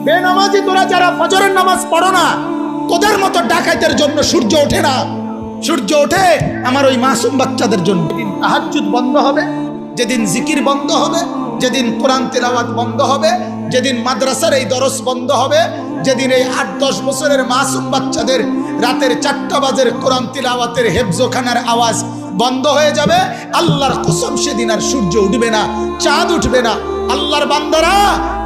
বেনামাজি তোরা যারা ফজরের নামাজ পড়ো না, তোদের মতো ডাকাতের জন্য সূর্য ওঠে না। সূর্য ওঠে আমার ওই মাসুম বাচ্চাদের জন্য। যেদিন তাহাজ্জুদ বন্ধ হবে, যেদিন জিকির বন্ধ হবে, যেদিন কোরআন তেলাওয়াত বন্ধ হবে, যেদিন মাদ্রাসার এই দরস বন্ধ হবে, যেদিন এই 8-10 বছরের মাসুম বাচ্চাদের রাতের 4টা বাজের কোরআন তিলাওয়াতের হেফজোখানার আওয়াজ বন্ধ হয়ে যাবে, আল্লাহর কসম সেদিন আর সূর্য উঠবে না, চাঁদ উঠবে না। আল্লাহর বান্দারা,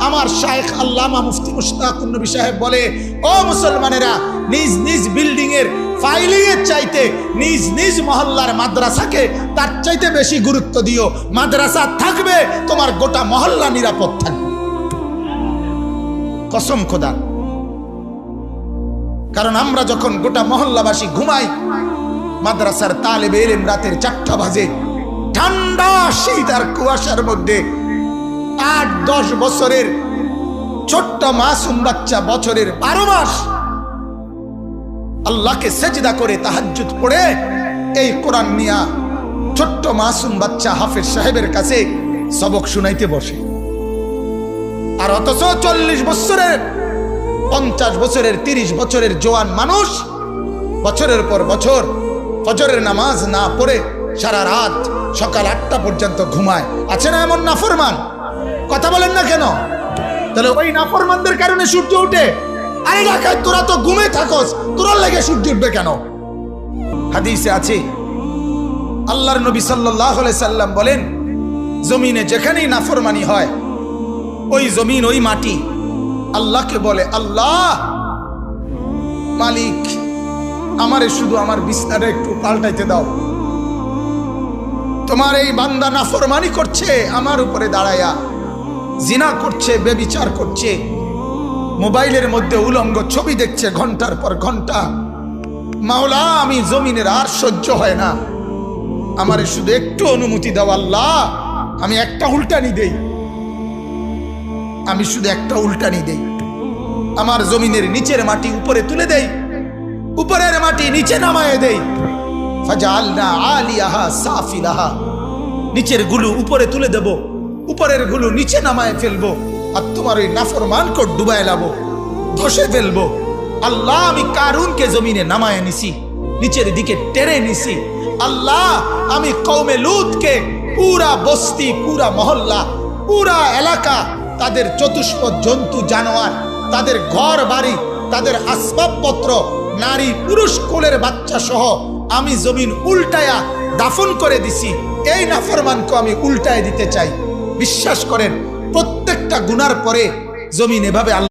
আমার শায়েখ আল্লামা মুফতি মুশতাকুন নবী সাহেব বলে, ও মুসলমানেরা, নিজ নিজ বিল্ডিং এর ফাইলিং এর চাইতে নিজ নিজ মহল্লার মাদ্রাসাকে তার চাইতে বেশি গুরুত্ব দিও। মাদ্রাসা থাকবে, তোমার গোটা মহল্লা নিরাপদ থাকবে, কসম খোদা। কারণ আমরা যখন গোটা মহল্লাবাসী ঘুমাই, মাদ্রাসার তালেবে ইলম রাতের 4টা বাজে, ঠান্ডা শীত আর কুয়াশার মধ্যে 8-10 বছরের ছোট্ট মাসুম বাচ্চা বছরের 12 মাস আল্লাহকে সেজদা করে তাহাজ্জুদ পড়ে এই কোরআন নিয়া ছোট্ট মাসুম বাচ্চা হাফেজ সাহেবের কাছে সবক শুনাইতে বসে। আর অথচ 40 বছরের, 50 বছরের, 30 বছরের জোয়ান মানুষ বছরের পর বছর ফজরের নামাজ না পড়ে সারা রাত সকাল 8টা পর্যন্ত ঘুমায়। আছে না এমন নাফরমান? কথা বলেন না কেন? তাহলে ওই নাফরমানদের কারণে সূর্য উঠে। আরে ডাকাত, তোরা তো ঘুমে থাকস, তোর লেগে সূর্য উঠবে কেন? হাদিসে আছে, আল্লাহর নবী সাল্লাল্লাহু আলাইহি সাল্লাম বলেন, জমিনে যেখানেই নাফরমানি হয়, ওই জমিন, ওই মাটি আল্লাহকে বলে, আল্লাহ মালিক, আমারে শুধু আমার বিছনাটা একটু পাল্টাইতে দাও। তোমার এই বান্দা নাফরমানি করছে, আমার উপরে দাঁড়ায়া জিনা করছে, ব্যভিচার করছে, মোবাইলের মধ্যে উলঙ্গ ছবি দেখছে ঘন্টার পর ঘন্টা। মাওলা, আমি জমিনের আর সহ্য হয় না, আমারে শুধু একটু অনুমতি দাও আল্লাহ, আমি একটা উল্টানি দেই, আমি শুধু একটা উল্টানি দেই। আমার জমিনের নিচের মাটি উপরে তুলে দেই, উপরের মাটি নিচে নামায়ে দেই। ফাজআলনা আলিয়াহা সাফিলাহা, নিচের গুলো উপরে তুলে দেব, উপরের গুলো নিচে নামায়ে ফেলবো, আর তোমার ওই নাফরমানকে ডুবায় লাবো, ধসে ফেলবো। আল্লাহ, আমি কারুনকে জমিনে নামায়ে নিছি, নিচের দিকে টেনে নিছি। আল্লাহ, আমি কওমে লূতকে পুরা বস্তি, পুরা মহল্লা, পুরা এলাকা, তাদের চতুষ্পদ জন্তু জানোয়ার, তাদের ঘর বাড়ি, তাদের আসবাবপত্র, নারী পুরুষ কোলের বাচ্চা সহ আমি জমিন উল্টায়া দাফন করে দিছি। এই নাফরমানকে আমি উল্টায় দিতে চাই। বিশ্বাস করেন, প্রত্যেকটা গুনার পরে জমিন এভাবে